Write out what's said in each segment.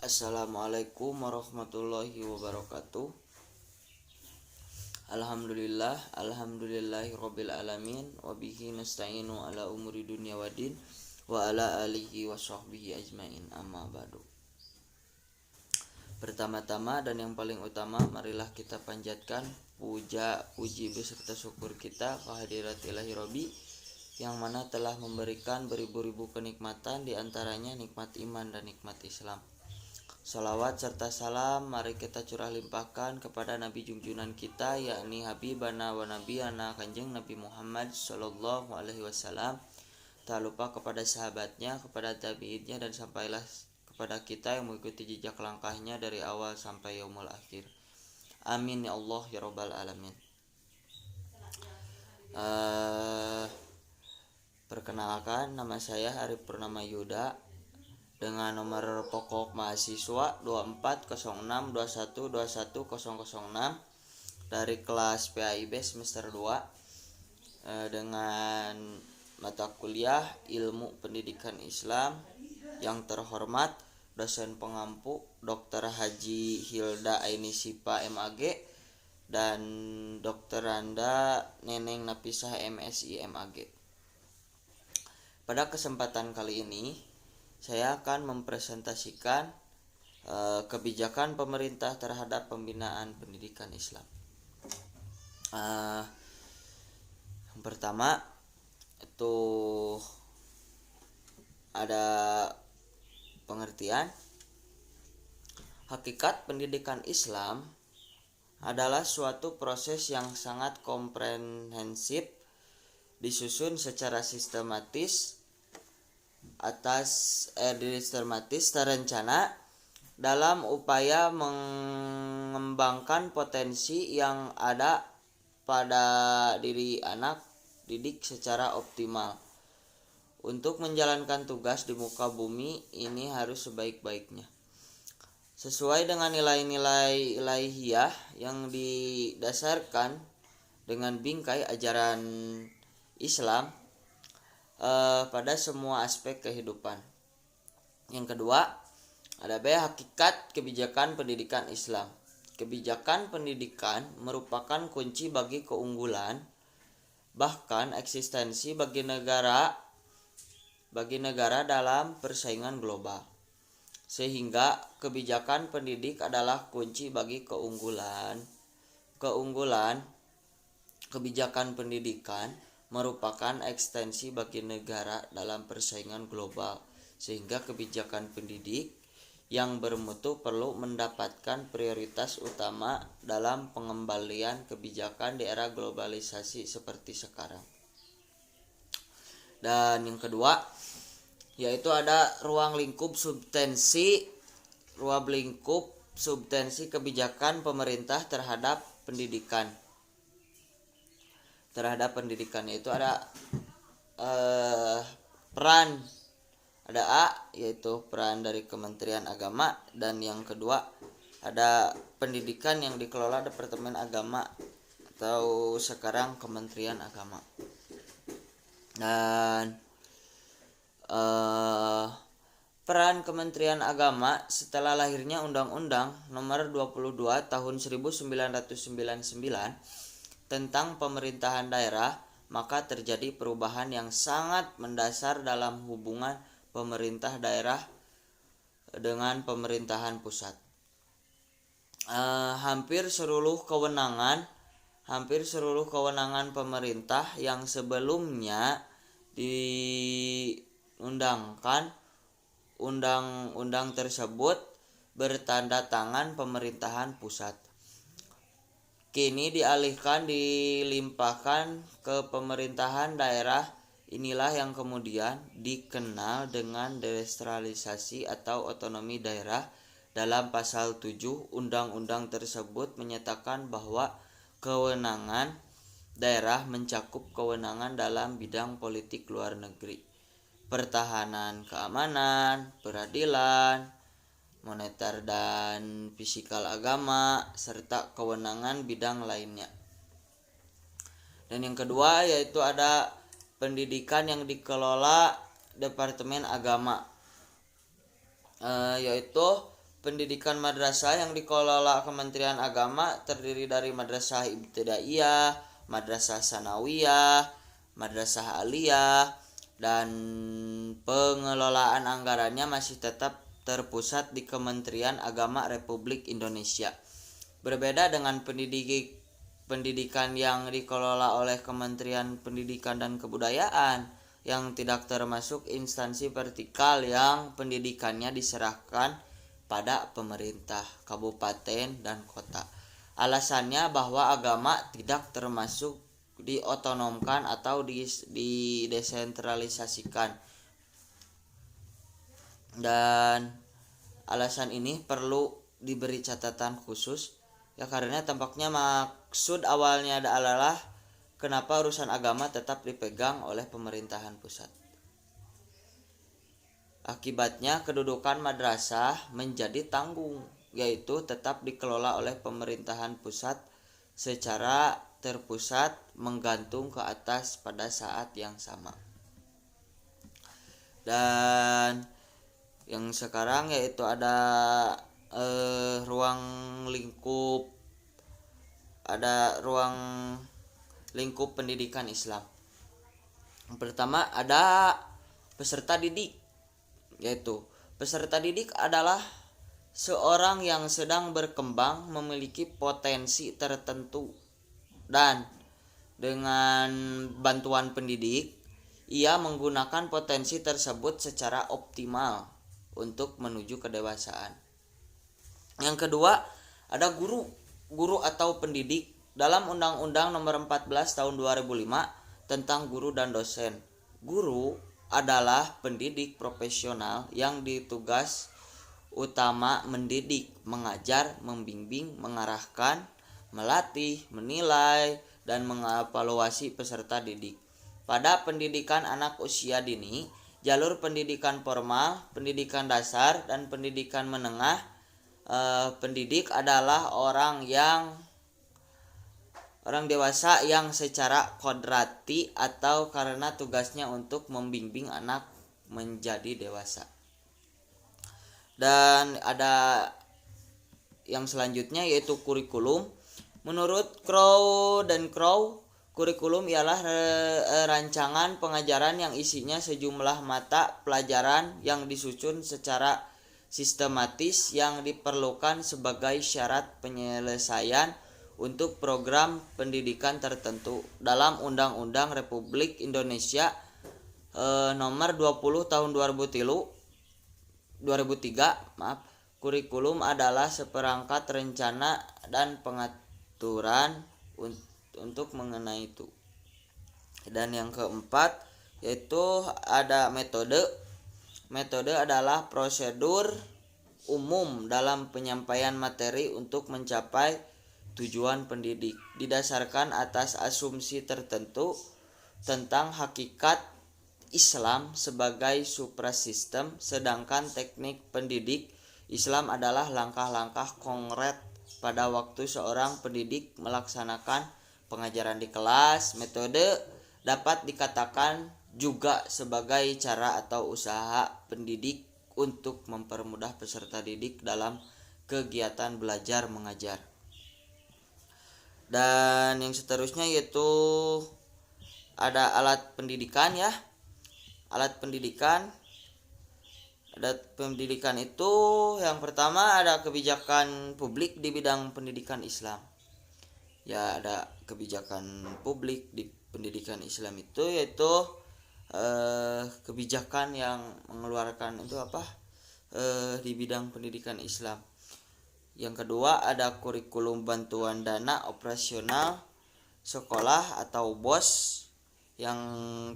Assalamualaikum warahmatullahi wabarakatuh. Alhamdulillahirabbil alamin wa bihi nasta'inu ala umuri dunya waddin wa ala alihi washabbihi ajmain, amma ba'du. Pertama-tama dan yang paling utama, marilah kita panjatkan puji beserta syukur kita kehadirat Ilahi Robbi yang mana telah memberikan beribu-ribu kenikmatan, diantaranya nikmat iman dan nikmat Islam. Salawat serta salam mari kita curah limpahkan kepada Nabi junjunan kita, yakni Habibana wa Nabiyana Kanjeng Nabi Muhammad Sallallahu Alaihi Wasallam. Tak lupa kepada sahabatnya, kepada tabi'innya, dan sampailah kepada kita yang mengikuti jejak langkahnya dari awal sampai yaumul akhir. Amin ya Allah ya Rabbal Alamin. Perkenalkan, nama saya Arif Purnama Yuda dengan nomor pokok mahasiswa 240621210006 dari kelas PAIB semester 2 dengan mata kuliah Ilmu Pendidikan Islam. Yang terhormat dosen pengampu Dr. Haji Hilda Aini Sipa MAG dan Dr. Randa Neneng Napisah MSI MAG. Pada kesempatan kali ini saya akan mempresentasikan kebijakan pemerintah terhadap pembinaan pendidikan Islam. Yang pertama itu ada pengertian. Hakikat pendidikan Islam adalah suatu proses yang sangat komprehensif, disusun secara sistematis terencana dalam upaya mengembangkan potensi yang ada pada diri anak didik secara optimal. Untuk menjalankan tugas di muka bumi ini harus sebaik-baiknya sesuai dengan nilai-nilai ilahiyah yang didasarkan dengan bingkai ajaran Islam pada semua aspek kehidupan. Yang kedua, ada hakikat kebijakan pendidikan Islam. Kebijakan pendidikan merupakan kunci bagi keunggulan, bahkan eksistensi bagi negara dalam persaingan global. Sehingga kebijakan pendidik adalah kunci bagi keunggulan. Kebijakan pendidikan merupakan ekstensi bagi negara dalam persaingan global, sehingga kebijakan pendidik yang bermutu perlu mendapatkan prioritas utama dalam pengembalian kebijakan di era globalisasi seperti sekarang. Dan yang kedua, yaitu ada ruang lingkup subtensi kebijakan pemerintah terhadap pendidikan. Yaitu ada peran, ada A yaitu peran dari Kementerian Agama, dan yang kedua ada pendidikan yang dikelola Departemen Agama atau sekarang Kementerian Agama. Dan peran Kementerian Agama setelah lahirnya Undang-Undang Nomor 22 Tahun 1999 tentang pemerintahan daerah, maka terjadi perubahan yang sangat mendasar dalam hubungan pemerintah daerah dengan pemerintahan pusat. Hampir seluruh kewenangan pemerintah yang sebelumnya diundangkan undang-undang tersebut bertanda tangan pemerintahan pusat, kini dilimpahkan ke pemerintahan daerah. Inilah yang kemudian dikenal dengan desentralisasi atau otonomi daerah. Dalam pasal 7 undang-undang tersebut menyatakan bahwa kewenangan daerah mencakup kewenangan dalam bidang politik luar negeri, pertahanan, keamanan, peradilan, moneter dan fiskal, agama, serta kewenangan bidang lainnya. Dan yang kedua yaitu ada pendidikan yang dikelola Departemen Agama, yaitu pendidikan madrasah yang dikelola Kementerian Agama terdiri dari madrasah ibtidaiyah, madrasah sanawiyah, madrasah aliyah, dan pengelolaan anggarannya masih tetap terpusat di Kementerian Agama Republik Indonesia. Berbeda dengan pendidikan yang dikelola oleh Kementerian Pendidikan dan Kebudayaan yang tidak termasuk instansi vertikal yang pendidikannya diserahkan pada pemerintah kabupaten dan kota. Alasannya bahwa agama tidak termasuk diotonomkan atau didesentralisasikan. Dan alasan ini perlu diberi catatan khusus ya, karena tampaknya maksud awalnya adalah kenapa urusan agama tetap dipegang oleh pemerintahan pusat. Akibatnya kedudukan madrasah menjadi tanggung, yaitu tetap dikelola oleh pemerintahan pusat secara terpusat menggantung ke atas pada saat yang sama. Dan yang sekarang yaitu ada ruang lingkup pendidikan Islam. Yang pertama ada peserta didik, yaitu peserta didik adalah seorang yang sedang berkembang, memiliki potensi tertentu, dan dengan bantuan pendidik ia menggunakan potensi tersebut secara optimal untuk menuju kedewasaan. Yang kedua ada guru atau pendidik dalam Undang-Undang Nomor 14 Tahun 2005 tentang guru dan dosen. Guru adalah pendidik profesional yang ditugas utama mendidik, mengajar, membimbing, mengarahkan, melatih, menilai, dan mengevaluasi peserta didik. Pada pendidikan anak usia dini, jalur pendidikan formal, pendidikan dasar, dan pendidikan menengah, pendidik adalah orang dewasa yang secara kodrati atau karena tugasnya untuk membimbing anak menjadi dewasa. Dan ada yang selanjutnya yaitu kurikulum. Menurut Crow, kurikulum ialah rancangan pengajaran yang isinya sejumlah mata pelajaran yang disusun secara sistematis yang diperlukan sebagai syarat penyelesaian untuk program pendidikan tertentu. Dalam Undang-Undang Republik Indonesia Nomor 20 Tahun 2003, kurikulum adalah seperangkat rencana dan pengaturan untuk mengenai itu. Dan yang keempat yaitu ada metode. Metode adalah prosedur umum dalam penyampaian materi untuk mencapai tujuan pendidik, didasarkan atas asumsi tertentu tentang hakikat Islam sebagai suprasistem, sedangkan teknik pendidik Islam adalah langkah-langkah konkret pada waktu seorang pendidik melaksanakan pengajaran di kelas. Metode dapat dikatakan juga sebagai cara atau usaha pendidik untuk mempermudah peserta didik dalam kegiatan belajar mengajar. Dan yang seterusnya yaitu ada alat pendidikan ya. Alat pendidikan itu yang pertama ada kebijakan publik di bidang pendidikan Islam. Ya, ada kebijakan publik di pendidikan Islam itu yaitu kebijakan yang mengeluarkan itu di bidang pendidikan Islam. Yang kedua ada kurikulum bantuan dana operasional sekolah atau BOS. Yang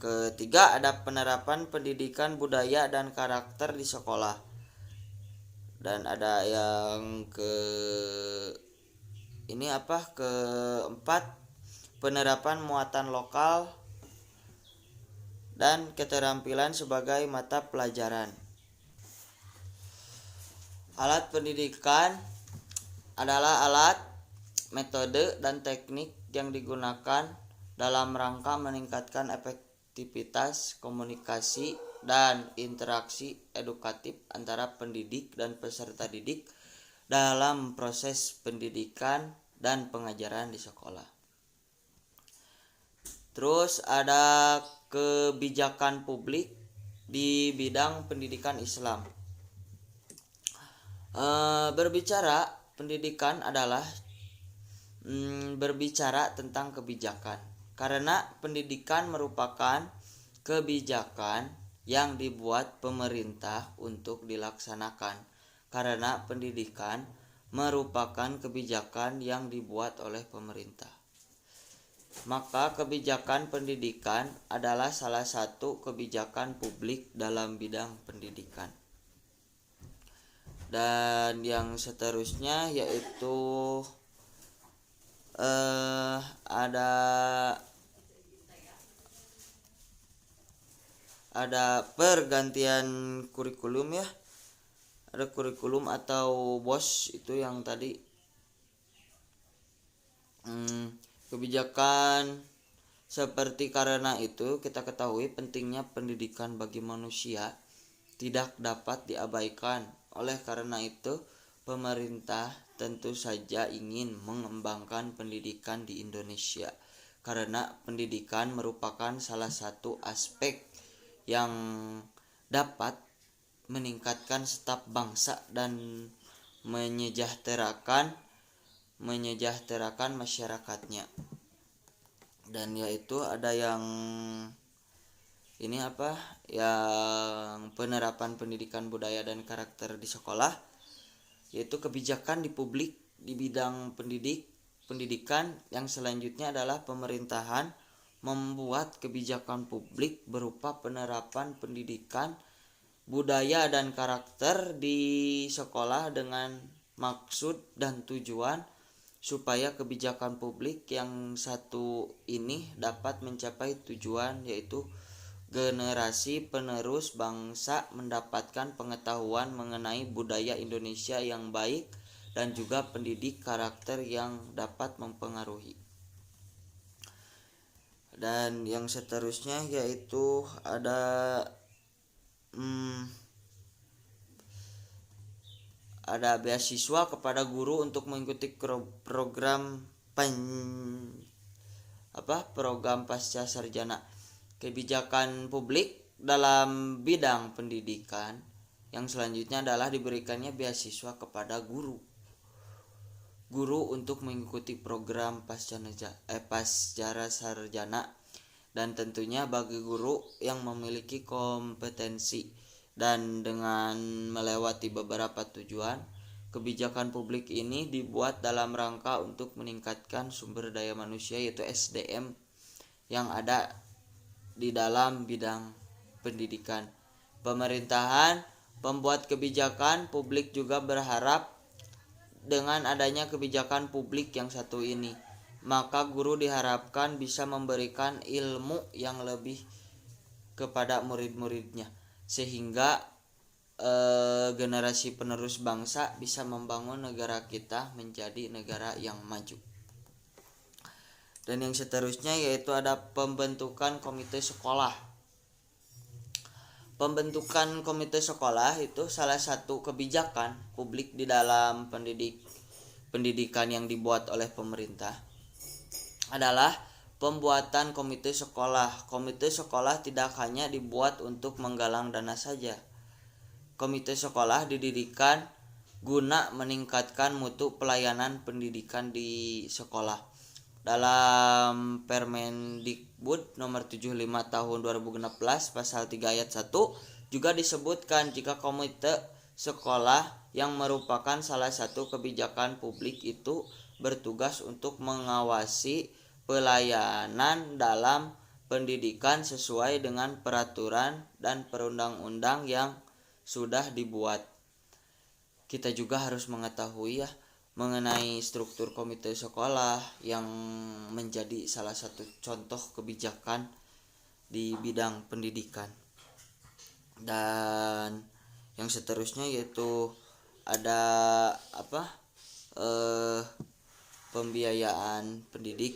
ketiga ada penerapan pendidikan budaya dan karakter di sekolah. Dan ada yang keempat penerapan muatan lokal dan keterampilan sebagai mata pelajaran. Alat pendidikan adalah alat, metode, dan teknik yang digunakan dalam rangka meningkatkan efektivitas komunikasi dan interaksi edukatif antara pendidik dan peserta didik dalam proses pendidikan dan pengajaran di sekolah. Terus ada kebijakan publik di bidang pendidikan Islam. Berbicara pendidikan adalah berbicara tentang kebijakan, karena pendidikan merupakan kebijakan yang dibuat pemerintah untuk dilaksanakan. Karena pendidikan merupakan kebijakan yang dibuat oleh pemerintah, maka kebijakan pendidikan adalah salah satu kebijakan publik dalam bidang pendidikan. Dan yang seterusnya yaitu ada pergantian kurikulum ya. Ada kurikulum atau BOS itu yang tadi. Kebijakan seperti karena itu kita ketahui pentingnya pendidikan bagi manusia tidak dapat diabaikan. Oleh karena itu pemerintah tentu saja ingin mengembangkan pendidikan di Indonesia, karena pendidikan merupakan salah satu aspek yang dapat meningkatkan staf bangsa dan menyejahterakan masyarakatnya. Dan yaitu ada yang yang penerapan pendidikan budaya dan karakter di sekolah, yaitu kebijakan di publik di bidang pendidikan. Yang selanjutnya adalah pemerintahan membuat kebijakan publik berupa penerapan pendidikan budaya dan karakter di sekolah dengan maksud dan tujuan supaya kebijakan publik yang satu ini dapat mencapai tujuan, yaitu generasi penerus bangsa mendapatkan pengetahuan mengenai budaya Indonesia yang baik dan juga pendidik karakter yang dapat mempengaruhi. Dan yang seterusnya yaitu ada beasiswa kepada guru untuk mengikuti program pasca sarjana. Kebijakan publik dalam bidang pendidikan yang selanjutnya adalah diberikannya beasiswa kepada guru untuk mengikuti program pasca sarjana, dan tentunya bagi guru yang memiliki kompetensi. Dan dengan melewati beberapa tujuan, kebijakan publik ini dibuat dalam rangka untuk meningkatkan sumber daya manusia, yaitu SDM yang ada di dalam bidang pendidikan. Pemerintahan pembuat kebijakan publik juga berharap dengan adanya kebijakan publik yang satu ini, maka guru diharapkan bisa memberikan ilmu yang lebih kepada murid-muridnya, sehingga generasi penerus bangsa bisa membangun negara kita menjadi negara yang maju. Dan yang seterusnya yaitu ada pembentukan komite sekolah. Pembentukan komite sekolah itu salah satu kebijakan publik di dalam pendidikan yang dibuat oleh pemerintah adalah pembuatan komite sekolah. Komite sekolah tidak hanya dibuat untuk menggalang dana saja. Komite sekolah didirikan guna meningkatkan mutu pelayanan pendidikan di sekolah. Dalam Permendikbud nomor 75 tahun 2016 pasal 3 ayat 1 juga disebutkan jika komite sekolah yang merupakan salah satu kebijakan publik itu bertugas untuk mengawasi pelayanan dalam pendidikan sesuai dengan peraturan dan perundang-undang yang sudah dibuat. Kita juga harus mengetahui mengenai struktur komite sekolah yang menjadi salah satu contoh kebijakan di bidang pendidikan. Dan yang seterusnya yaitu ada pembiayaan pendidik.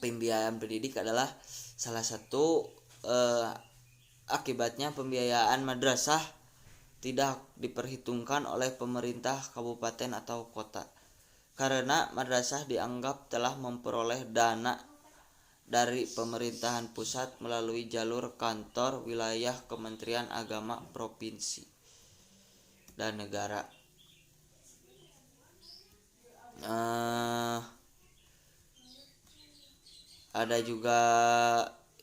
Pembiayaan pendidik adalah salah satu Akibatnya pembiayaan madrasah tidak diperhitungkan oleh pemerintah kabupaten atau kota karena madrasah dianggap telah memperoleh dana dari pemerintahan pusat melalui jalur kantor wilayah Kementerian Agama provinsi dan negara. Ada juga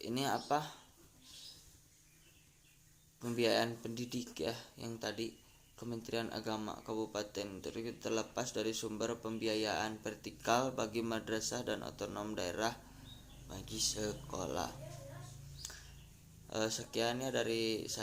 ini pembiayaan pendidik ya, yang tadi Kementerian Agama Kabupaten terlepas dari sumber pembiayaan vertikal bagi madrasah dan otonom daerah bagi sekolah. Sekian ya dari saya.